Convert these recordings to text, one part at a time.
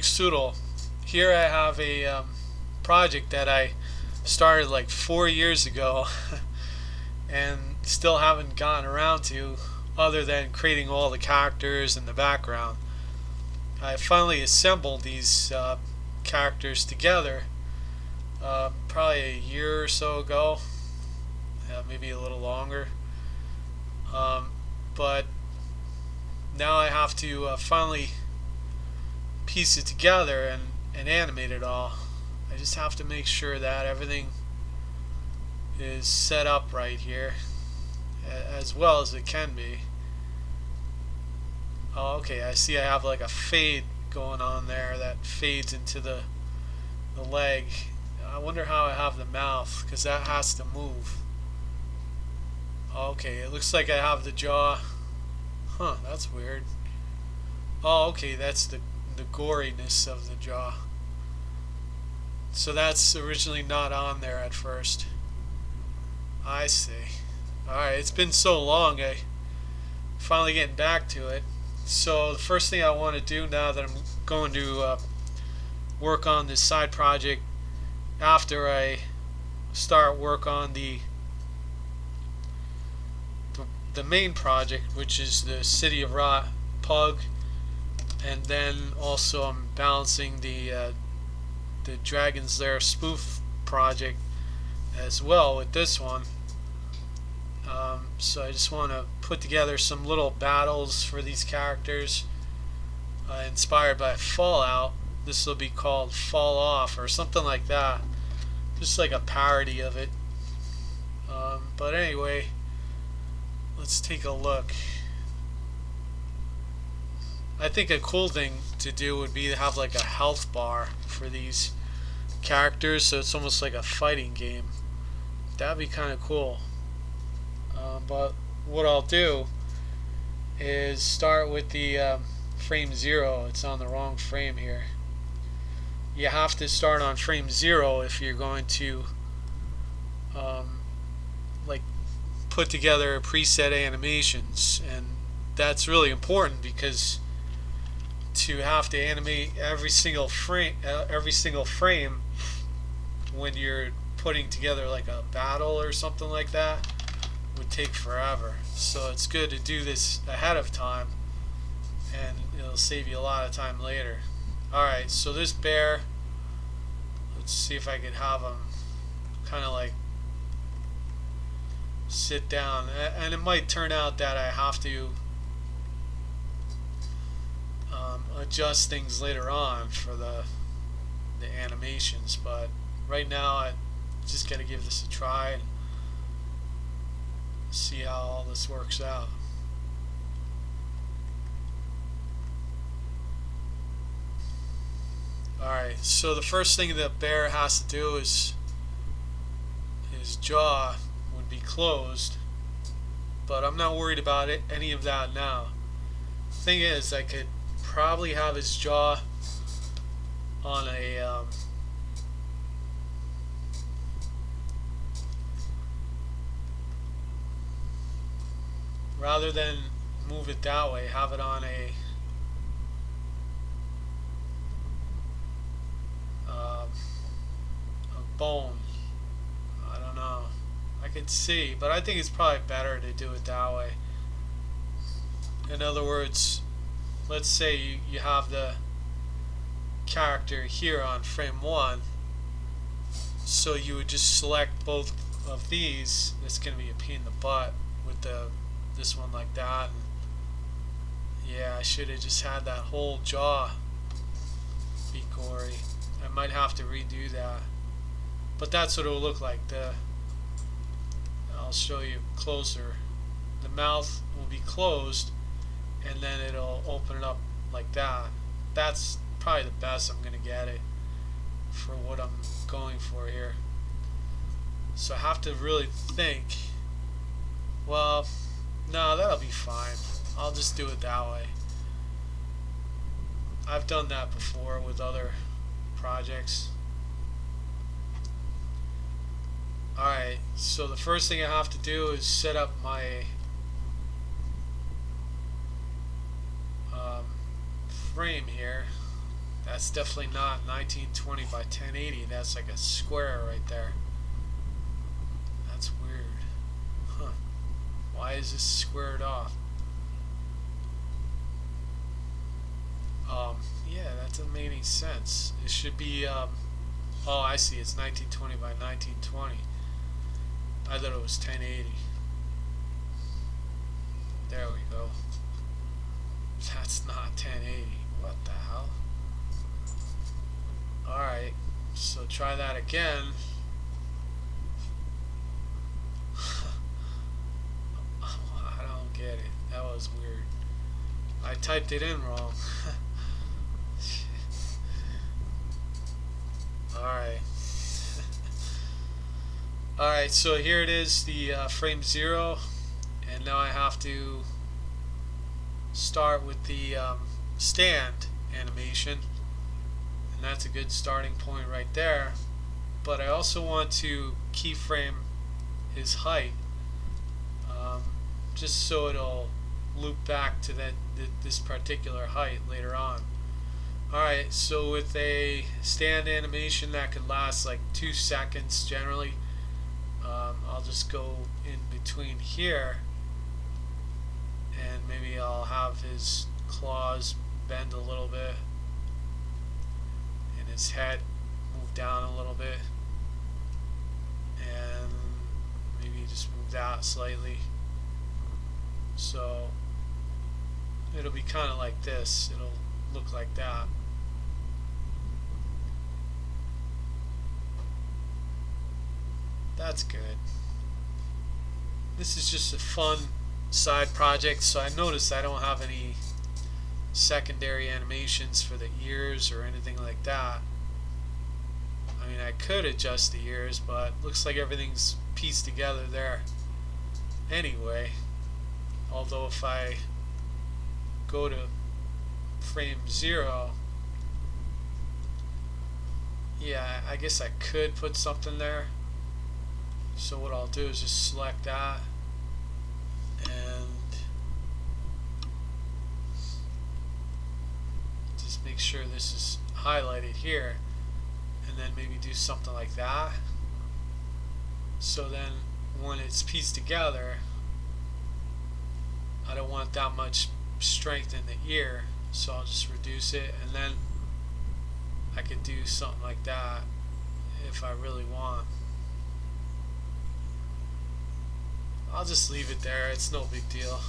FSudol. Here I have a project that I started like 4 years ago and still haven't gotten around to, other than creating all the characters and the background. I finally assembled these characters together probably a year or so ago, maybe a little longer. But now I have to finally piece it together and animate it all. I just have to make sure that everything is set up right here, as well as it can be. Oh, okay, I see I have like a fade going on there that fades into the leg. I wonder how I have the mouth, because that has to move. Okay, it looks like I have the jaw. Huh, that's weird. Oh, okay, that's the goriness of the jaw. So that's originally not on there at first. I see. Alright, it's been so long, I finally getting back to it. So the first thing I want to do now that I'm going to work on this side project, after I start work on the main project, which is the City of Rot Pug, and then also I'm balancing the Dragon's Lair spoof project as well with this one. So I just want to put together some little battles for these characters inspired by Fallout. This will be called Fall Off or something like that, just like a parody of it. But anyway, let's take a look. I think a cool thing to do would be to have like a health bar for these characters, so it's almost like a fighting game. That'd be kind of cool. But what I'll do is start with the frame 0. It's on the wrong frame here. You have to start on frame 0 if you're going to like put together preset animations, and that's really important because to have to animate every single frame when you're putting together like a battle or something like that would take forever. So it's good to do this ahead of time, and it'll save you a lot of time later. Alright, so this bear, let's see if I can have him kind of like sit down, and it might turn out that I have to adjust things later on for the animations, but right now I just got to give this a try and see how all this works out. Alright, so the first thing the bear has to do is his jaw would be closed, but I'm not worried about any of that now. The thing is, I could probably have his jaw on a rather than move it that way, have it on a bone. I don't know. I could see, but I think it's probably better to do it that way. In other words, let's say you have the character here on frame 1, so you would just select both of these. It's going to be a pain in the butt with this one like that. And yeah, I should have just had that whole jaw be gory. I might have to redo that, but that's what it will look like. I'll show you closer. The mouth will be closed, and then it'll open it up like that. That's probably the best I'm going to get it for what I'm going for here. So I have to really think. Well, no, that'll be fine. I'll just do it that way. I've done that before with other projects. Alright, so the first thing I have to do is set up my frame here. That's definitely not 1920 by 1080. That's like a square right there. That's weird. Huh. Why is this squared off? Yeah, that doesn't make any sense. It should be, oh, I see. It's 1920 by 1920. I thought it was 1080. There we go. That's not 1080. What the hell? Alright, so try that again. I don't get it. That was weird. I typed it in wrong. Alright. Alright, so here it is, the frame 0. And now I have to start with the stand animation. And that's a good starting point right there. But I also want to keyframe his height. Just so it'll loop back to this particular height later on. Alright, so with a stand animation that could last like 2 seconds generally, I'll just go in between here, and maybe I'll have his claws bend a little bit and his head move down a little bit, and maybe just move that slightly. So it'll be kind of like this. It'll look like that. That's good. This is just a fun side project, so I noticed I don't have any secondary animations for the ears or anything like that. I mean, I could adjust the ears, but looks like everything's pieced together there anyway. Although if I go to frame 0, yeah, I guess I could put something there. So what I'll do is just select that and just make sure this is highlighted here, and then maybe do something like that. So then when it's pieced together, I don't want that much strength in the ear, so I'll just reduce it, and then I could do something like that if I really want. I'll just leave it there, it's no big deal.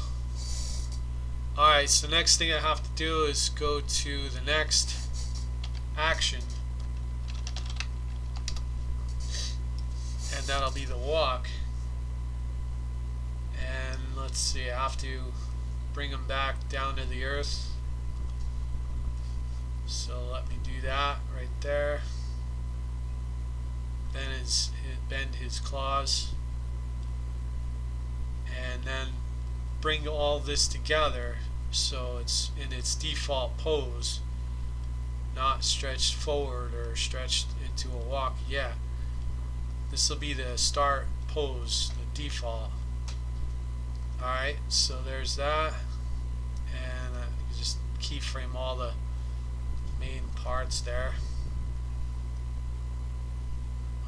Alright, so next thing I have to do is go to the next action, and that'll be the walk. And let's see, I have to bring him back down to the earth. So let me do that right there. Then bend his claws. And then bring all this together so it's in its default pose, not stretched forward or stretched into a walk yet. This will be the start pose, the default. Alright, so there's that, and you just keyframe all the main parts there.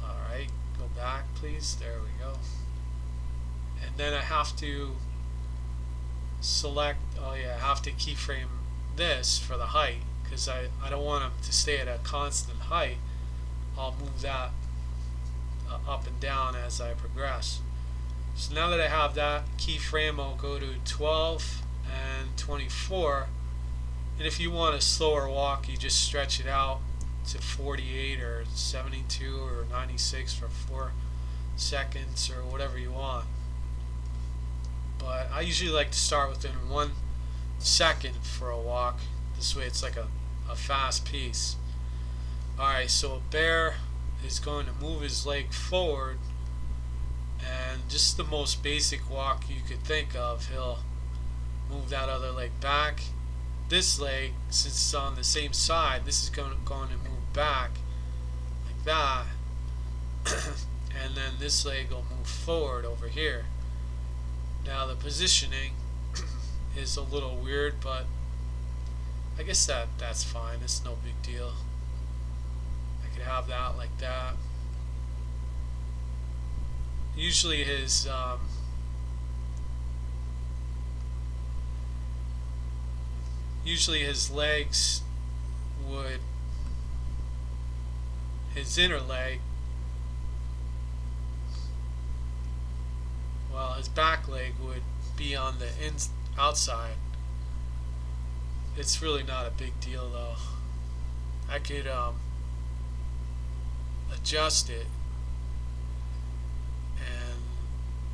Alright, go back please, there we go. And then I have to select, oh yeah, I have to keyframe this for the height, because I don't want him to stay at a constant height. I'll move that up and down as I progress. So now that I have that keyframe, I'll go to 12 and 24. And if you want a slower walk, you just stretch it out to 48 or 72 or 96 for 4 seconds or whatever you want. But I usually like to start within 1 second for a walk. This way it's like a fast piece. Alright, so a bear is going to move his leg forward, and just the most basic walk you could think of, he'll move that other leg back. This leg, since it's on the same side, this is going to move back like that. And then this leg will move forward over here. Now the positioning is a little weird, but I guess that's fine. It's no big deal. I could have that like that. Usually his legs would, his inner leg, well, his back leg would be on the outside. It's really not a big deal though. I could adjust it, and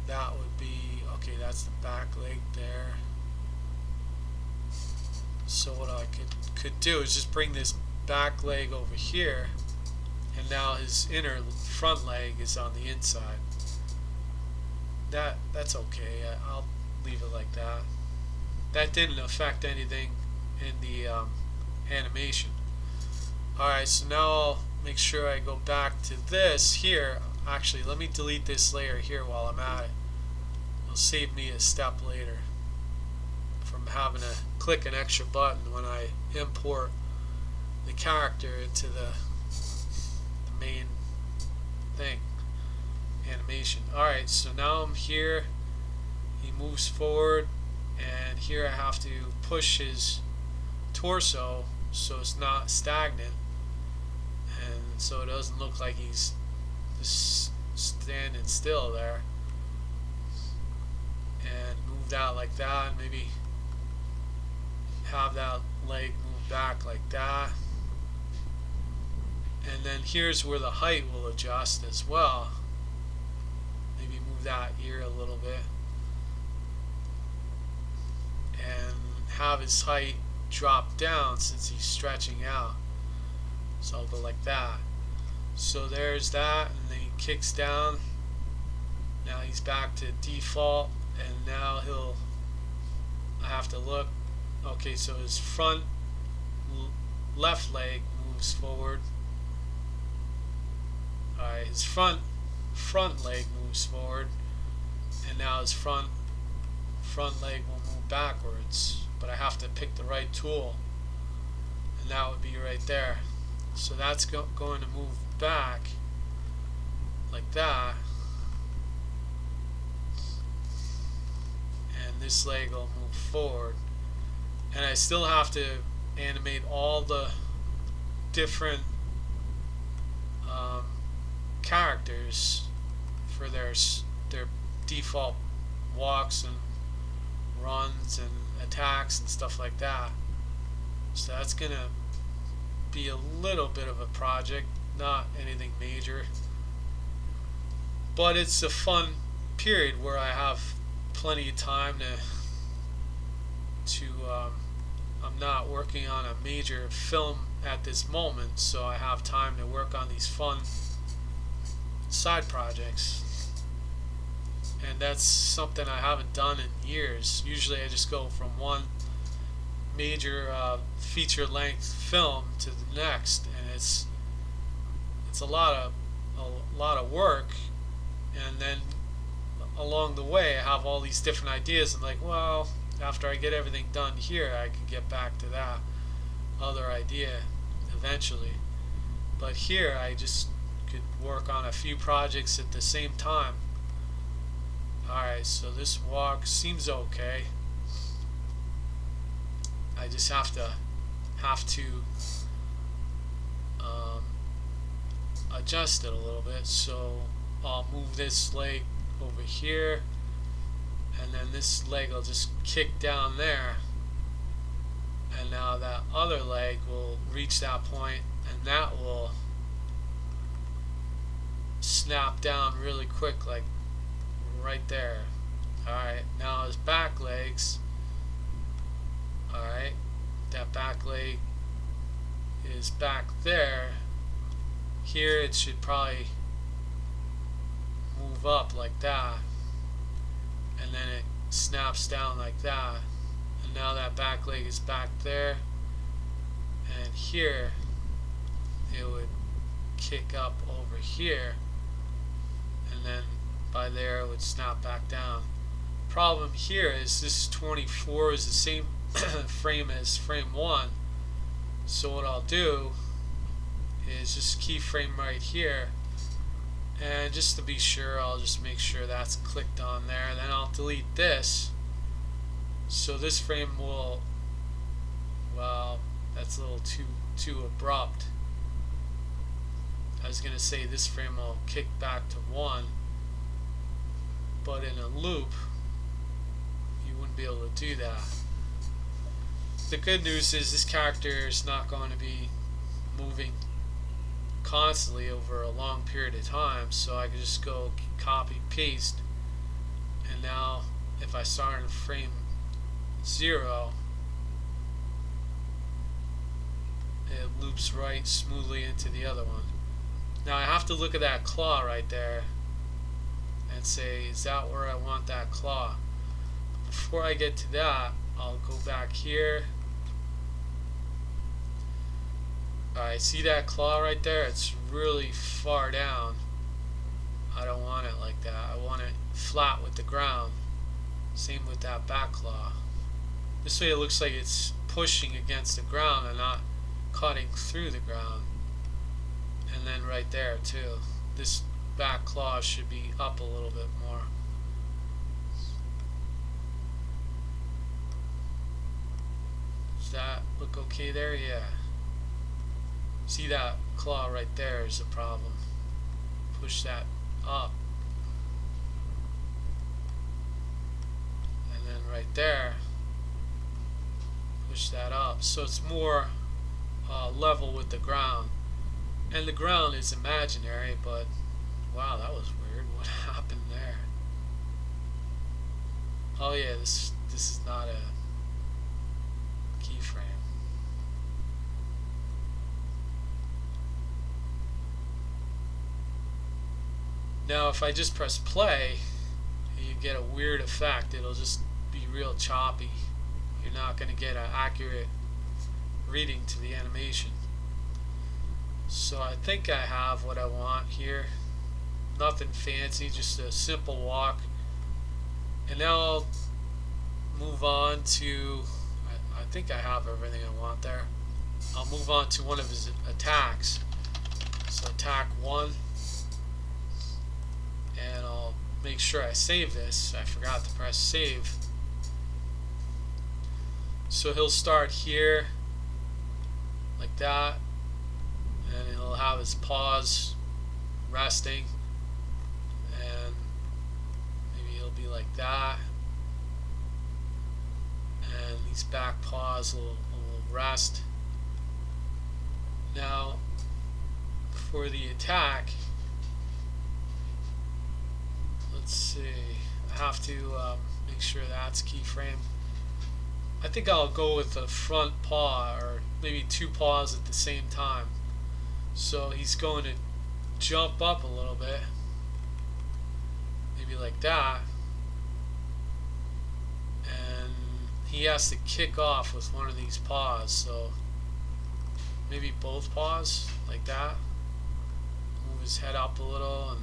that would be okay. That's the back leg there. So what I could do is just bring this back leg over here, and now his inner front leg is on the inside. That's okay. I'll leave it like that. That didn't affect anything in the animation. Alright, so now I'll make sure I go back to this here. Actually, let me delete this layer here while I'm at it. It'll save me a step later from having to click an extra button when I import the character into the main thing, animation. Alright, so now I'm here. He moves forward, and here I have to push his torso so it's not stagnant, and so it doesn't look like he's just standing still there. And move that like that, and maybe have that leg move back like that. And then here's where the height will adjust as well. Maybe move that ear a little bit, and have his height drop down since he's stretching out. So I'll go like that. So there's that, and then he kicks down. Now he's back to default, and now I have to look. Okay, so his front left leg moves forward. Alright, his front leg moves forward, and now his front leg will move backwards, but I have to pick the right tool, and that would be right there. So that's going to move back like that, and this leg will move forward, and I still have to animate all the different characters for their default walks and runs and attacks and stuff like that. So that's gonna be a little bit of a project, not anything major, but it's a fun period where I have plenty of time to I'm not working on a major film at this moment, so I have time to work on these fun side projects, and that's something I haven't done in years. Usually I just go from one major feature-length film to the next, and it's a lot of work, and then along the way I have all these different ideas, and like, well, after I get everything done here, I can get back to that other idea eventually. But here I just could work on a few projects at the same time. Alright, so this walk seems okay. I just have to adjust it a little bit. So I'll move this leg over here, and then this leg will just kick down there, and now that other leg will reach that point, and that will snap down really quick, like right there. Alright, now his back legs. Alright, that back leg is back there. Here it should probably move up like that, and then it snaps down like that, and now that back leg is back there, and here it would kick up over here, and then by there it would snap back down. Problem here is this 24 is the same frame as frame 1, So what I'll do is just keyframe right here, and just to be sure, I'll just make sure that's clicked on there. Then I'll delete this, so this frame will, well, that's a little too abrupt. I was gonna say this frame will kick back to 1, but in a loop you wouldn't be able to do that. The good news is this character is not going to be moving constantly over a long period of time, so I can just go copy paste, and now if I start in frame 0, it loops right smoothly into the other one. Now I have to look at that claw right there and say, is that where I want that claw? Before I get to that, I'll go back here. Alright, see that claw right there? It's really far down. I don't want it like that. I want it flat with the ground. Same with that back claw. This way it looks like it's pushing against the ground and not cutting through the ground. And then right there too. This back claw should be up a little bit more. Does that look okay there? Yeah. See that claw right there is a problem. Push that up. And then right there, push that up. So it's more level with the ground. And the ground is imaginary, but wow, that was weird. What happened there? Oh yeah, this is not a keyframe. Now if I just press play, you get a weird effect. It'll just be real choppy. You're not going to get an accurate reading to the animation. So I think I have what I want here. Nothing fancy, just a simple walk. And now I'll move on to, I think I have everything I want there. I'll move on to one of his attacks. So attack 1. And I'll make sure I save this. I forgot to press save. So he'll start here like that, and he'll have his paws resting, and maybe he'll be like that, and these back paws will rest. Now for the attack, let's see, I have to make sure that's keyframe. I think I'll go with the front paw, or maybe 2 paws at the same time. So he's going to jump up a little bit, maybe like that, and he has to kick off with one of these paws, so maybe both paws like that. Move his head up a little, and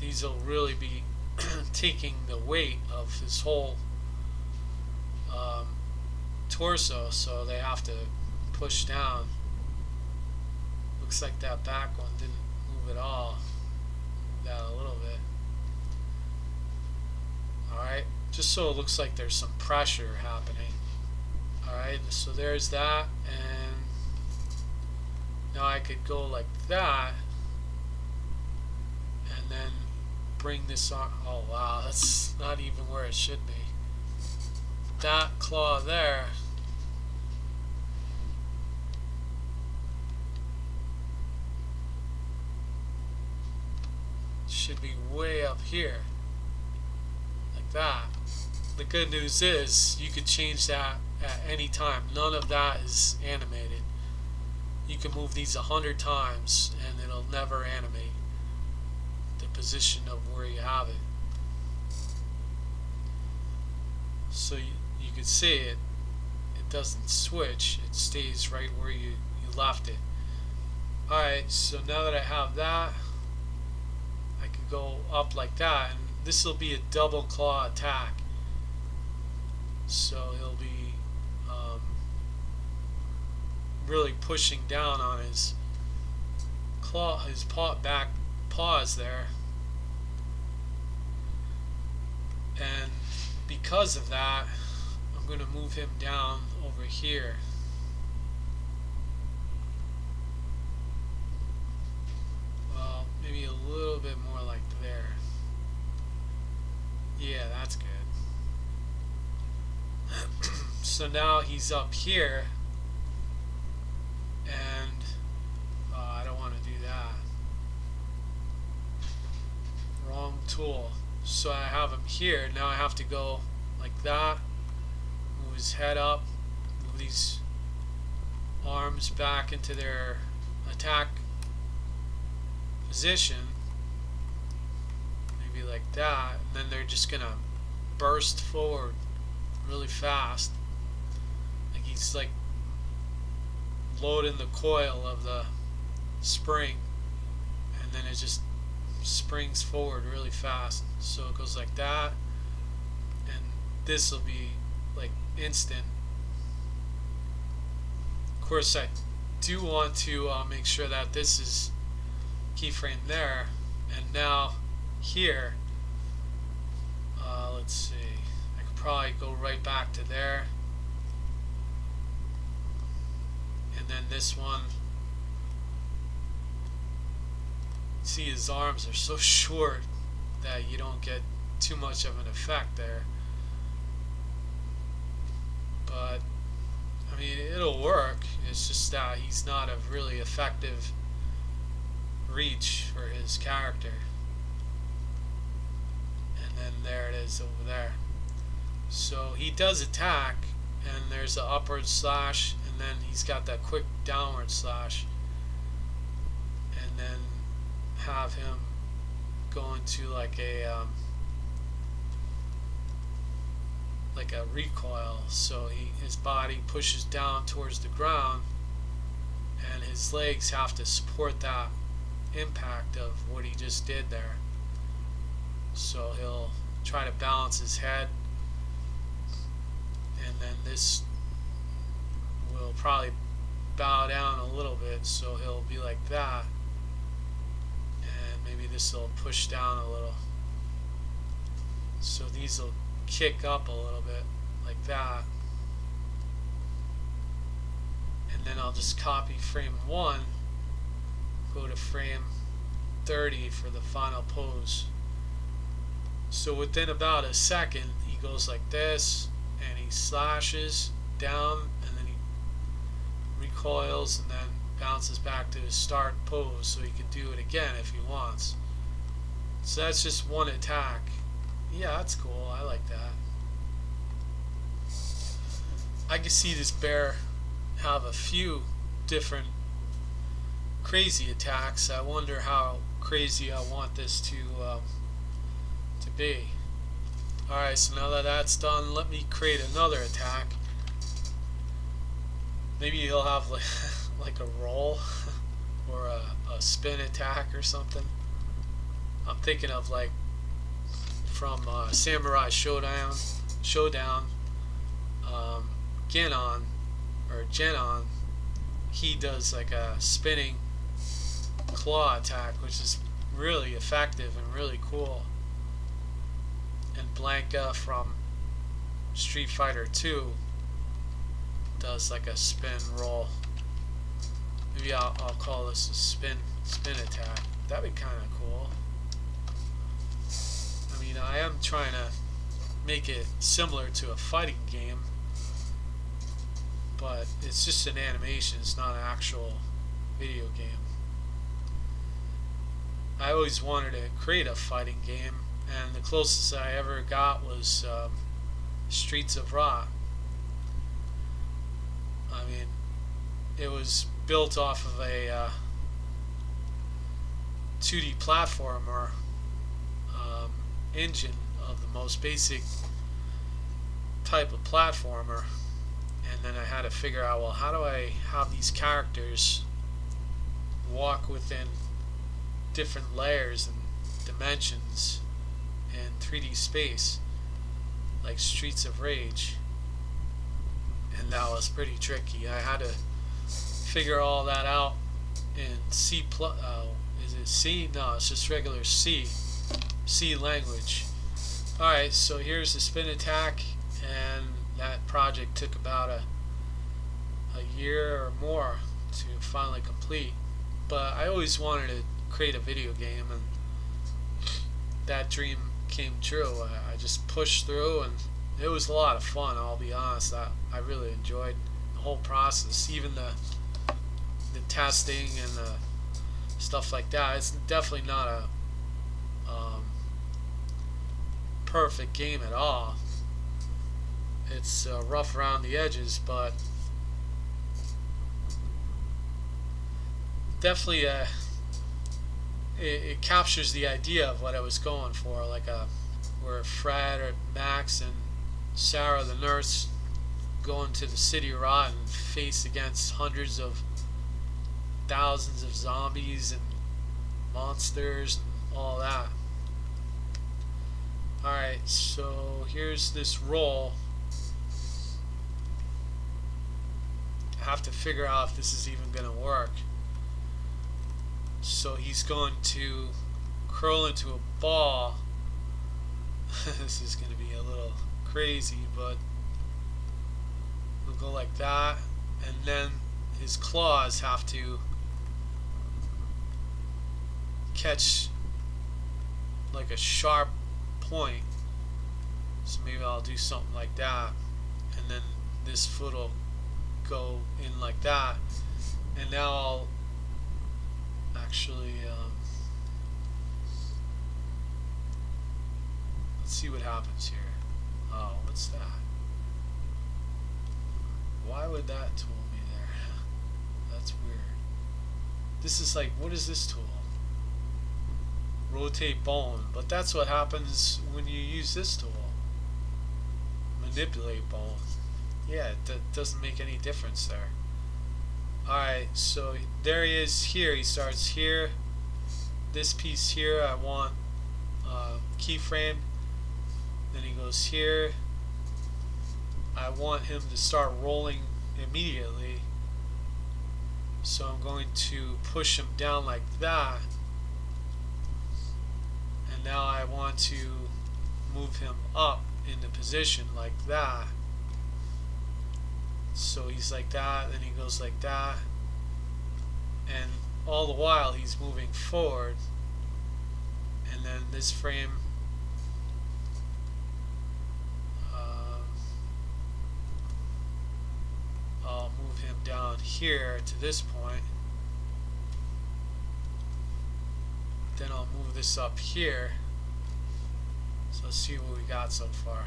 these will really be taking the weight of his whole torso, so they have to push down. Looks like that back one didn't move at all. Move that a little bit. Alright, just so it looks like there's some pressure happening. Alright, so there's that, and now I could go like that, and then bring this on. Oh wow, that's not even where it should be. That claw there should be way up here, like that. The good news is you can change that at any time. None of that is animated. You can move these 100 times and it'll never animate the position of where you have it. So you can see it doesn't switch, it stays right where you left it. Alright, so now that I have that, I can go up like that, and this will be a double claw attack. So he'll be really pushing down on his claw, his back paws there. And because of that, I'm going to move him down over here. Well, maybe a little bit more like there. Yeah, that's good. So now he's up here, and I don't want to do that. Wrong tool. So I have him here. Now I have to go like that, move his head up, move these arms back into their attack position, maybe like that, and then they're just gonna burst forward really fast, like he's like loading the coil of the spring, and then it just springs forward really fast. So it goes like that, and this will be like instant. Of course, I do want to make sure that this is keyframe there, and now here, let's see, I could probably go right back to there, and then this one, see his arms are so short that you don't get too much of an effect there, but I mean it'll work. It's just that he's not a really effective reach for his character. And then there it is over there. So he does attack, and there's an upward slash, and then he's got that quick downward slash, and then have him go into like a recoil. So his body pushes down towards the ground, and his legs have to support that impact of what he just did there. So he'll try to balance his head, and then this will probably bow down a little bit, so he'll be like that, and maybe this will push down a little, so these will kick up a little bit like that, and then I'll just copy frame 1, go to frame 30 for the final pose. So within about a second he goes like this, and he slashes down, and then he recoils, and then bounces back to his start pose, so he can do it again if he wants. So that's just one attack. Yeah, that's cool. I like that. I can see this bear have a few different crazy attacks. I wonder how crazy I want this to be. Alright, so now that that's done, let me create another attack. Maybe he'll have like a roll or a spin attack or something. I'm thinking of like from Samurai Showdown, Genon, he does like a spinning claw attack, which is really effective and really cool. And Blanca from Street Fighter 2 does like a spin roll. Maybe I'll call this a spin attack. That'd be kind of cool. I mean, I am trying to make it similar to a fighting game, but it's just an animation. It's not an actual video game. I always wanted to create a fighting game, and the closest I ever got was Streets of Rot. I mean, it was built off of a 2D platformer engine of the most basic type of platformer, and then I had to figure out, well, how do I have these characters walk within different layers and dimensions in 3D space like Streets of Rage, and that was pretty tricky. I had to figure all that out in C plus. Is it C? No, it's just regular C language. Alright, so here's the spin attack, and that project took about a year or more to finally complete. But I always wanted to create a video game, and that dream came true. I just pushed through, and it was a lot of fun, I'll be honest. I really enjoyed the whole process, even the testing and the stuff like that. It's definitely not a perfect game at all. It's rough around the edges, but definitely it captures the idea of what I was going for, like where Fred or Max and Sarah the nurse go into the city of Rot and face against hundreds of thousands of zombies and monsters and all that. Alright, so here's this roll. I have to figure out if this is even going to work. So he's going to curl into a ball. This is going to be a little crazy, but we'll go like that, and then his claws have to catch like a sharp point. So maybe I'll do something like that, and then this foot will go in like that, and now I'll actually let's see what happens here. Oh, what's that? Why would that tool be there? That's weird. This is like, what is this tool? Rotate bone, but that's what happens when you use this tool. Manipulate bone. Yeah, that doesn't make any difference there. Alright, so there he is here. He starts here. This piece here, I want keyframe. Then he goes here. I want him to start rolling immediately. So I'm going to push him down like that. And now I want to move him up into position like that. So he's like that, then he goes like that, and all the while he's moving forward. And then this frame, I'll move him down here to this point. Then I'll move this up here. So let's see what we got so far.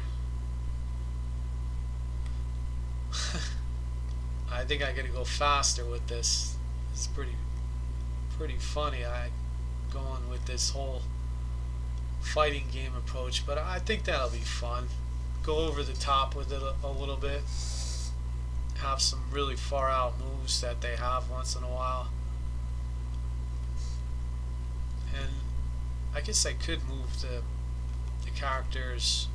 I think I gotta go faster with this. It's pretty funny. I going with this whole fighting game approach, but I think that'll be fun. Go over the top with it a little bit. Have some really far out moves that they have once in a while. And I guess I could move the character's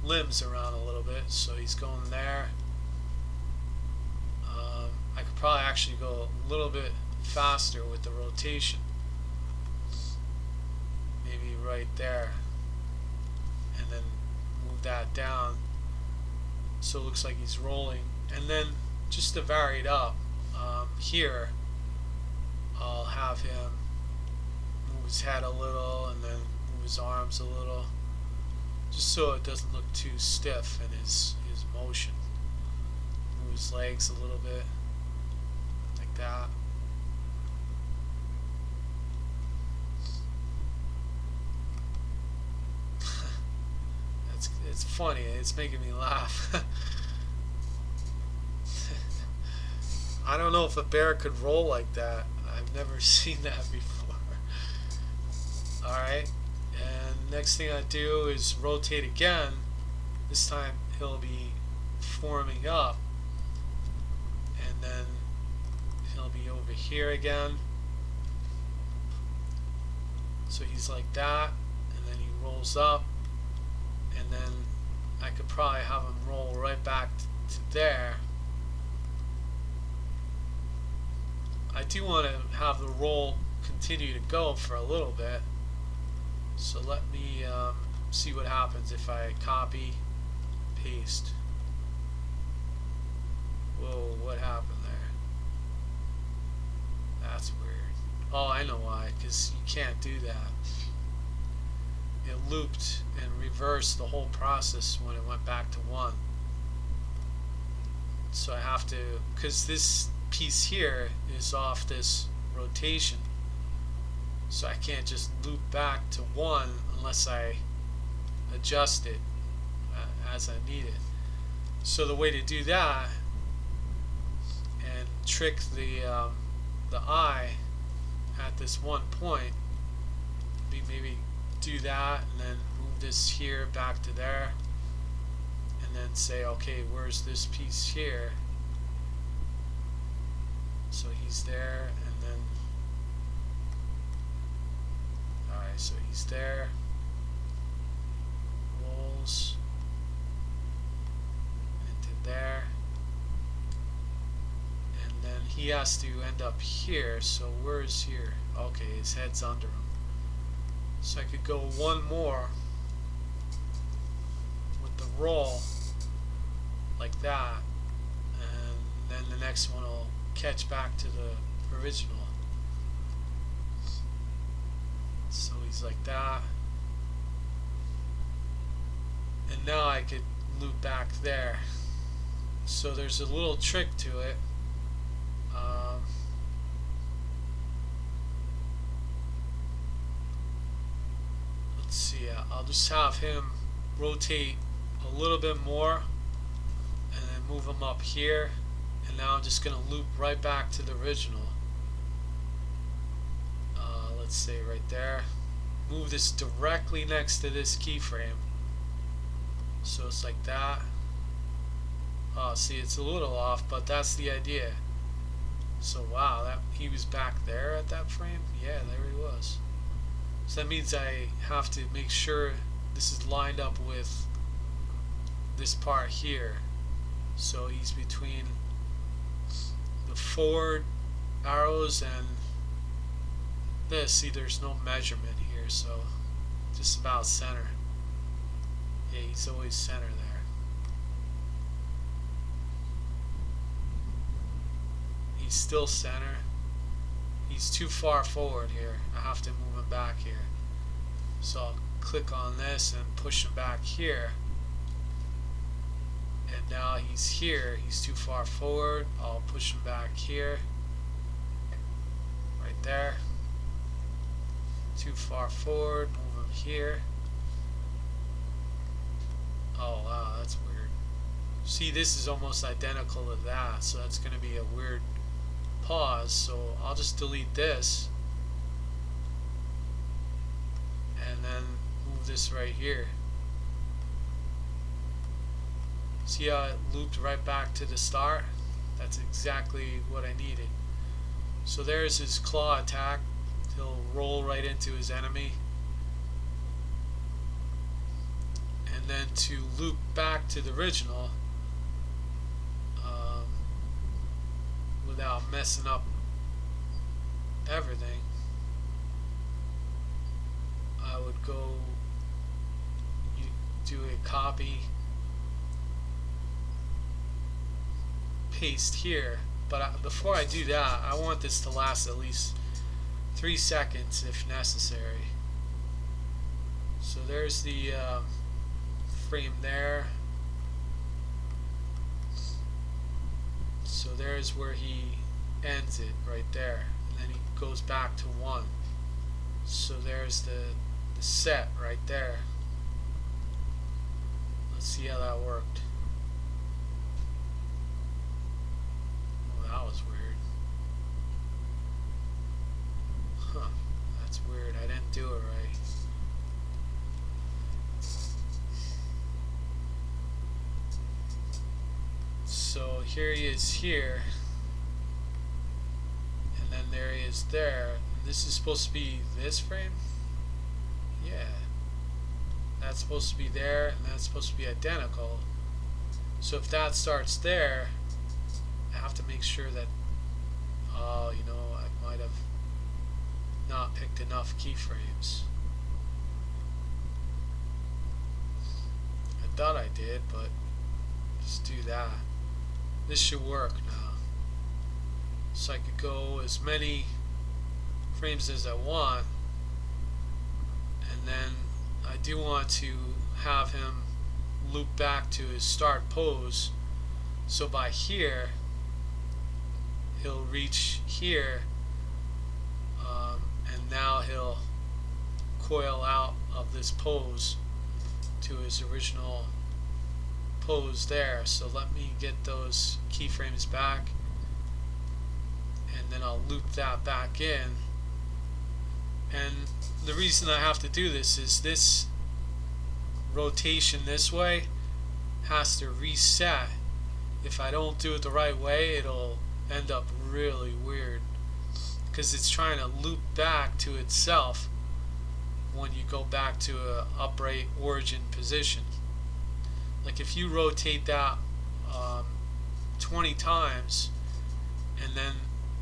limbs around a little bit. So he's going there. I could probably actually go a little bit faster with the rotation. Maybe right there. And then move that down so it looks like he's rolling. And then just to vary it up, here I'll have him move his head a little and then move his arms a little, just so it doesn't look too stiff in his motion. Move his legs a little bit like that. It's funny, it's making me laugh. I don't know if a bear could roll like that. I've never seen that before. Alright, and next thing I do is rotate again. This time he'll be forming up, and then he'll be over here again. So he's like that, and then he rolls up, and then I could probably have him roll right back to there, do want to have the roll continue to go for a little bit. So let me see what happens if I copy, paste. Whoa, what happened there? That's weird. Oh, I know why, because you can't do that. It looped and reversed the whole process when it went back to 1. So I have to, because this piece here is off this rotation, so I can't just loop back to 1 unless I adjust it as I need it. So the way to do that and trick the eye at this one point would be maybe do that and then move this here back to there, and then say, okay, where's this piece here? So he's there, and then alright, so he's there, rolls into there, and then he has to end up here. So where's here? Okay, his head's under him. So I could go one more with the roll like that, and then the next one will catch back to the original. So he's like that, and now I could loop back there. So there's a little trick to it. Let's see, I'll just have him rotate a little bit more and then move him up here, and now I'm just going to loop right back to the original. Let's say right there. Move this directly next to this keyframe, so it's like that. Oh, see, it's a little off, but that's the idea. So wow, that he was back there at that frame. Yeah, there he was. So that means I have to make sure this is lined up with this part here. So he's between the forward arrows and this. See, there's no measurement here, so just about center. Yeah, he's always center there. He's still center. He's too far forward here. I have to move him back here. So I'll click on this and push him back here. And now he's here. He's too far forward. I'll push him back here. Right there. Too far forward. Move him here. Oh wow, that's weird. See, this is almost identical to that, so that's going to be a weird pause. So I'll just delete this and then move this right here. See how it looped right back to the start? That's exactly what I needed. So there's his claw attack. He'll roll right into his enemy. And then to loop back to the original without messing up everything, I would go do a copy, paste here. But before I do that, I want this to last at least 3 seconds if necessary. So there's the frame there. So there's where he ends it right there, and then he goes back to 1. So there's the set right there. Let's see how that worked. Oh, that was weird. Huh, that's weird. I didn't do it right. So here he is here, and then there he is there. And this is supposed to be this frame? Yeah. That's supposed to be there, and that's supposed to be identical. So if that starts there, I have to make sure that... Oh, you know, I might have not picked enough keyframes. I thought I did, but just do that. This should work now. So I could go as many frames as I want, and then I do want to have him loop back to his start pose, so by here he'll reach here, and now he'll coil out of this pose to his original pose there. So let me get those keyframes back, and then I'll loop that back in. And the reason I have to do this is this rotation this way has to reset. If I don't do it the right way, it'll end up really weird, because it's trying to loop back to itself when you go back to a upright origin position. Like if you rotate that 20 times and then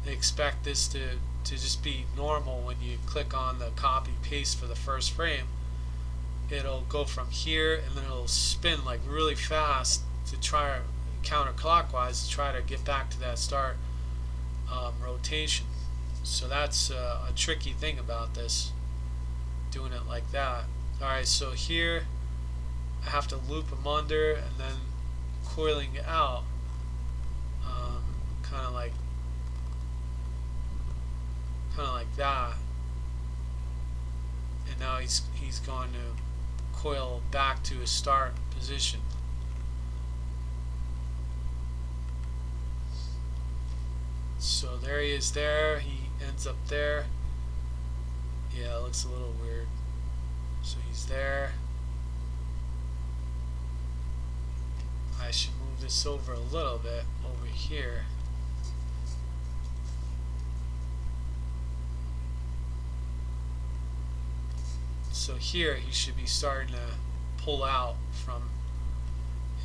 expect this to just be normal when you click on the copy paste for the first frame, it'll go from here and then it'll spin like really fast to try counterclockwise to try to get back to that start rotation. So that's a tricky thing about this, doing it like that. Alright, so here I have to loop them under and then coiling out, kind of like that. And now he's going to coil back to his start position. So there he is there. He ends up there. Yeah, it looks a little weird. So he's there. I should move this over a little bit over here. So here he should be starting to pull out from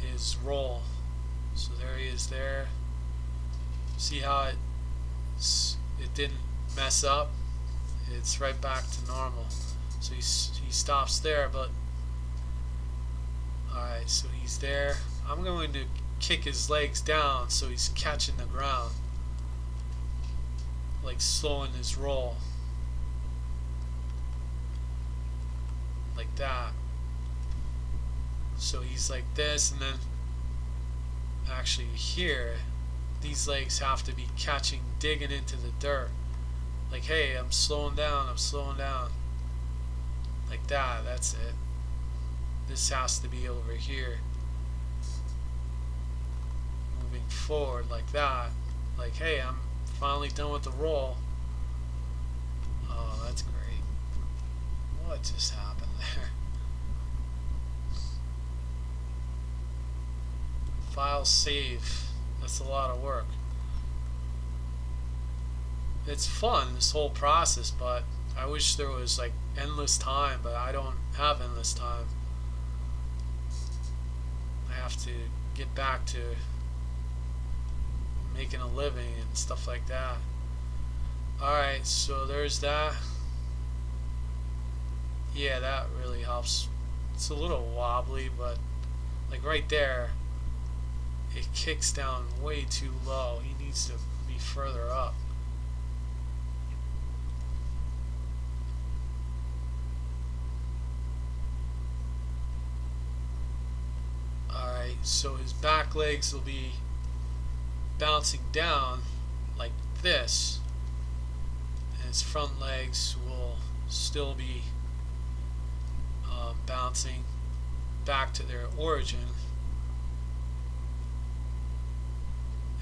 his roll. So there he is there. See how it didn't mess up? It's right back to normal. So he stops there, but alright, so he's there. I'm going to kick his legs down so he's catching the ground, like slowing his roll, like that. So he's like this, and then actually here these legs have to be catching, digging into the dirt, like, hey, I'm slowing down, like that. That's it. This has to be over here, moving forward like that, like, hey, I'm finally done with the roll. Oh, that's great. What just happened there? File save. That's a lot of work. It's fun, this whole process, but I wish there was like endless time, but I don't have endless time. I have to get back to making a living and stuff like that. Alright, so there's that. Yeah, that really helps. It's a little wobbly, but like right there, it kicks down way too low. He needs to be further up. Alright, so his back legs will be bouncing down like this, and his front legs will still be bouncing back to their origin,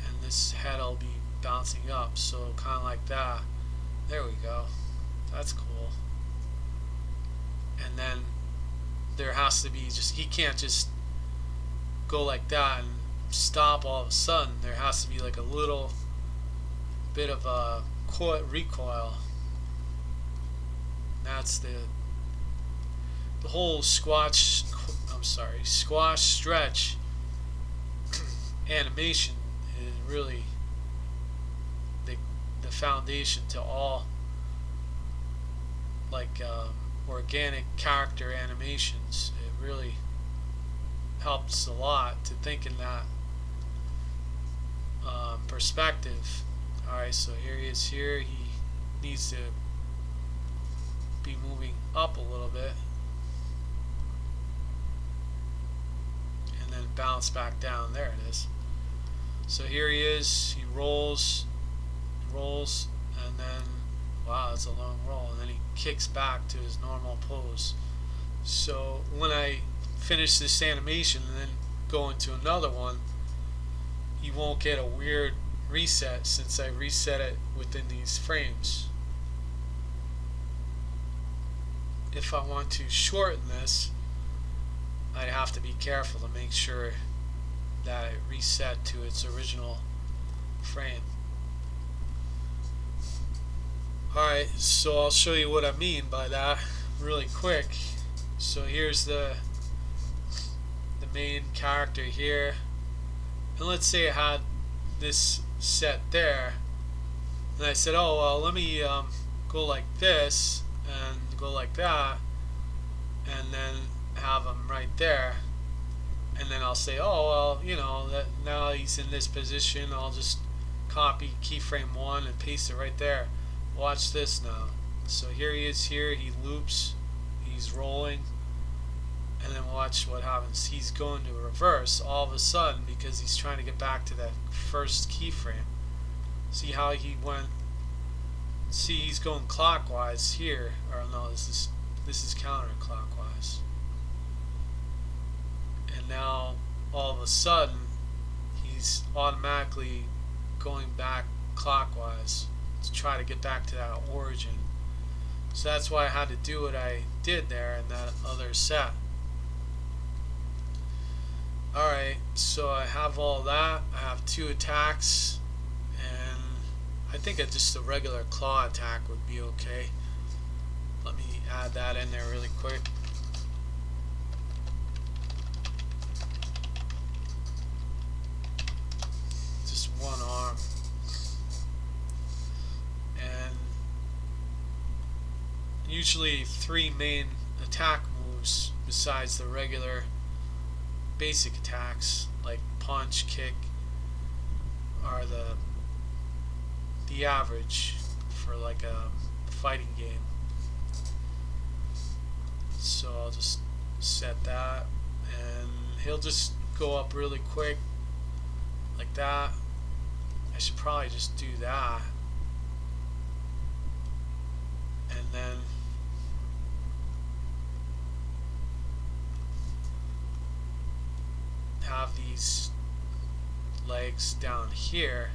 and this head will be bouncing up, so kind of like that. There we go. That's cool. And then there has to be just, he can't just go like that and stop all of a sudden. There has to be like a little bit of a recoil. That's the whole squash stretch animation is really the foundation to all like organic character animations. It really helps a lot to think in that perspective. Alright, so here he is here. He needs to be moving up a little bit and then bounce back down. There it is. So here he is. He rolls, and then, wow, that's a long roll, and then he kicks back to his normal pose. So when I finish this animation and then go into another one, you won't get a weird reset since I reset it within these frames. If I want to shorten this, I'd have to be careful to make sure that it reset to its original frame. Alright, so I'll show you what I mean by that really quick. So here's the main character here, and let's say I had this set there, and I said, oh well, let me go like this and go like that, and then have him right there, and then I'll say, oh well, you know, that now he's in this position, I'll just copy keyframe 1 and paste it right there. Watch this now. So here he is here, he loops, he's rolling, and then watch what happens. He's going to reverse all of a sudden because he's trying to get back to that first keyframe. See how he went? See, he's going clockwise here, or no, this is counterclockwise. And now all of a sudden he's automatically going back clockwise to try to get back to that origin. So that's why I had to do what I did there in that other set. Alright, so I have all that. I have 2 attacks, and I think just a regular claw attack would be okay. Let me add that in there really quick. Just one arm. And usually 3 main attack moves besides the regular basic attacks like punch, kick are the average for like a fighting game. So I'll just set that, and he'll just go up really quick like that. I should probably just do that, and then have these legs down here.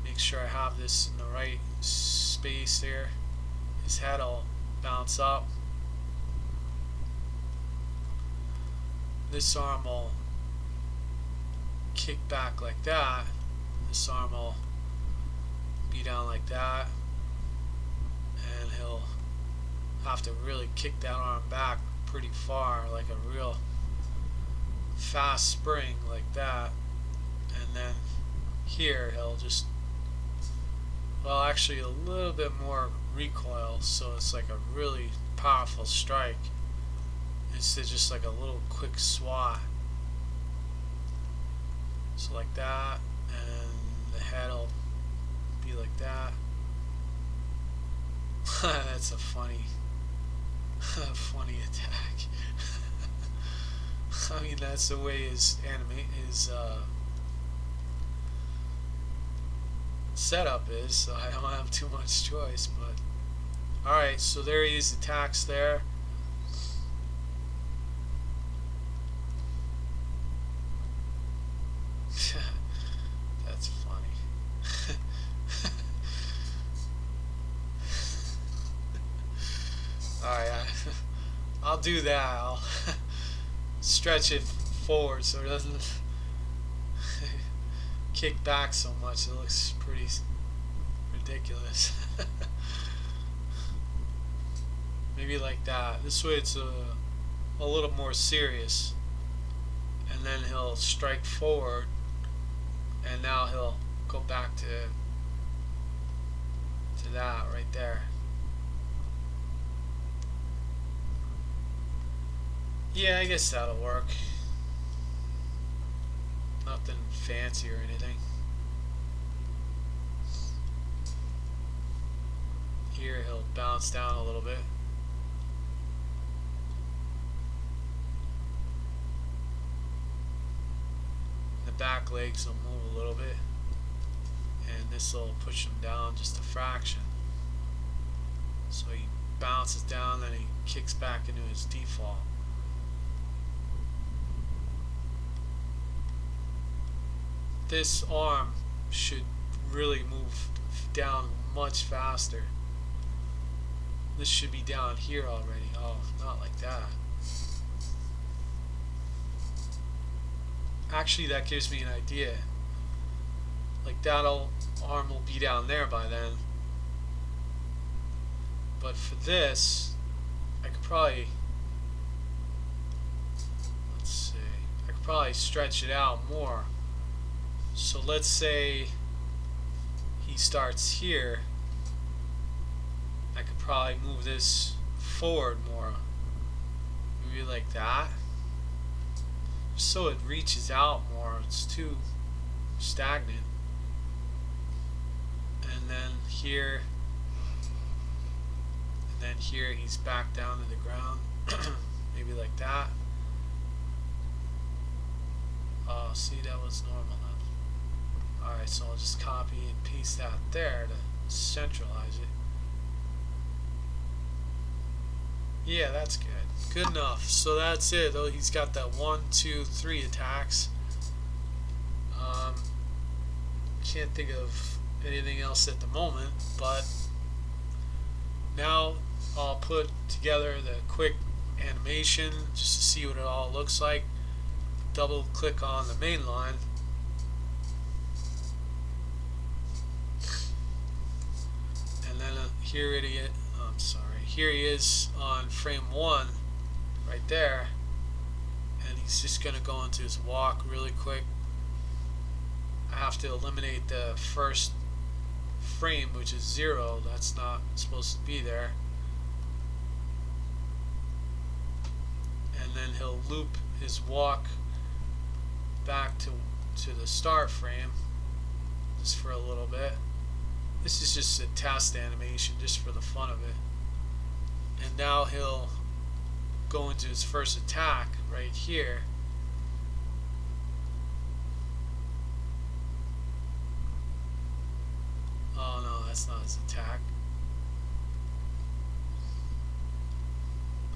Make sure I have this in the right space there. His head will bounce up. This arm will kick back like that. This arm will be down like that, and he'll have to really kick that arm back pretty far, like a real fast spring like that. And then here he'll just, well, actually a little bit more recoil, so it's like a really powerful strike instead of just like a little quick swat. So like that, and the head will be like that. That's a funny attack. I mean, that's the way his setup is, so I don't have too much choice. But alright, so there he is, attacks there. That's funny. Alright, I'll do that. I'll stretch it forward so it doesn't kick back so much. It looks pretty ridiculous. Maybe like that. This way it's a little more serious. And then he'll strike forward, and now he'll go back to that right there. Yeah, I guess that'll work. Nothing fancy or anything. Here he'll bounce down a little bit. The back legs will move a little bit, and this will push him down just a fraction. So he bounces down, then he kicks back into his default. This arm should really move down much faster. This should be down here already. Oh, not like that. Actually, that gives me an idea. Like that arm will be down there by then. But for this, I could probably, let's see, I could probably stretch it out more. So let's say he starts here. I could probably move this forward more. Maybe like that. So it reaches out more. It's too stagnant. And then here, and then here he's back down to the ground. Maybe like that. Oh, see, that was normal then. Alright, so I'll just copy and paste that there to centralize it. Yeah, that's good. Good enough. So that's it. Though he's got that 1, 2, 3 attacks. Can't think of anything else at the moment, but now I'll put together the quick animation just to see what it all looks like. Double click on the main line. And then here it is. I'm sorry. Here he is on frame 1 right there, and he's just going to go into his walk really quick. I have to eliminate the first frame, which is 0. That's not supposed to be there. And then he'll loop his walk back to the start frame just for a little bit. This is just a test animation just for the fun of it. And now he'll go into his first attack right here. Oh no, that's not his attack.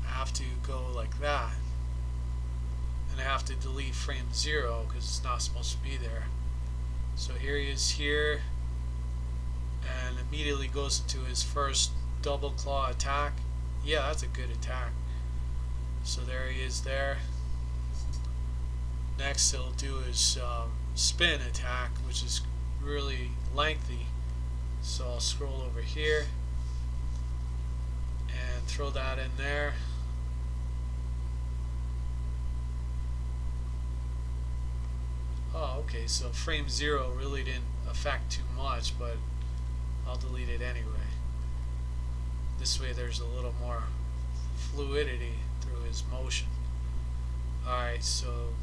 I have to go like that. And I have to delete frame 0 because it's not supposed to be there. So here he is here, and immediately goes into his first double claw attack. Yeah, that's a good attack. So there he is there. Next he'll do his spin attack, which is really lengthy. So I'll scroll over here and throw that in there. Oh, okay, so frame 0 really didn't affect too much, but I'll delete it anyway. This way there's a little more fluidity through his motion. Alright, so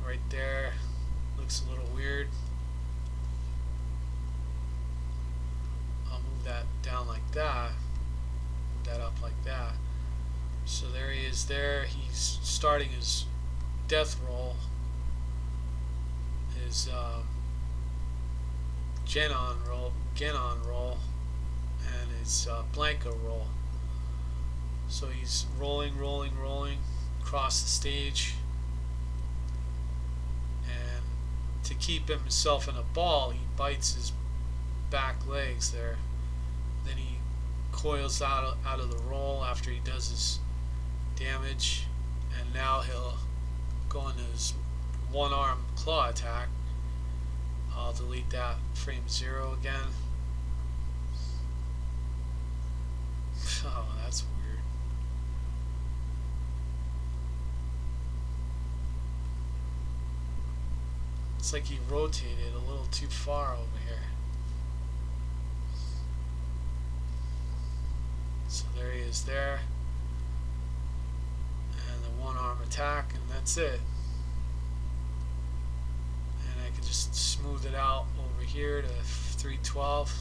right there looks a little weird. I'll move that down like that, move that up like that. So there he is there. He's starting his death roll, his Genon roll, and his Blanco roll. So he's rolling across the stage, and to keep himself in a ball, he bites his back legs there. Then he coils out of the roll after he does his damage, and now he'll go into his one-arm claw attack. I'll delete that frame 0 again. Oh, that's weird. It's like he rotated a little too far over here. So there he is there. And the one arm attack, and that's it. And I can just smooth it out over here to 312.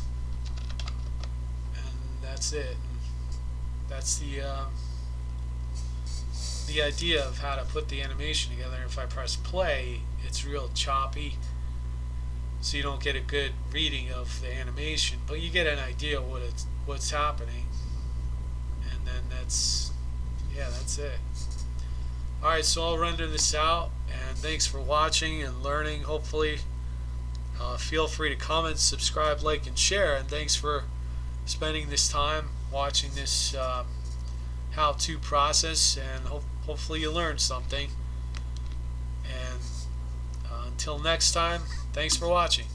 And that's it. That's the idea of how to put the animation together. If I press play, it's real choppy, so you don't get a good reading of the animation, but you get an idea of what's happening. And then that's it. Alright, so I'll render this out, and thanks for watching and learning. Hopefully feel free to comment, subscribe, like, and share, and thanks for spending this time watching this how-to process, and hopefully you learned something. And until next time, thanks for watching.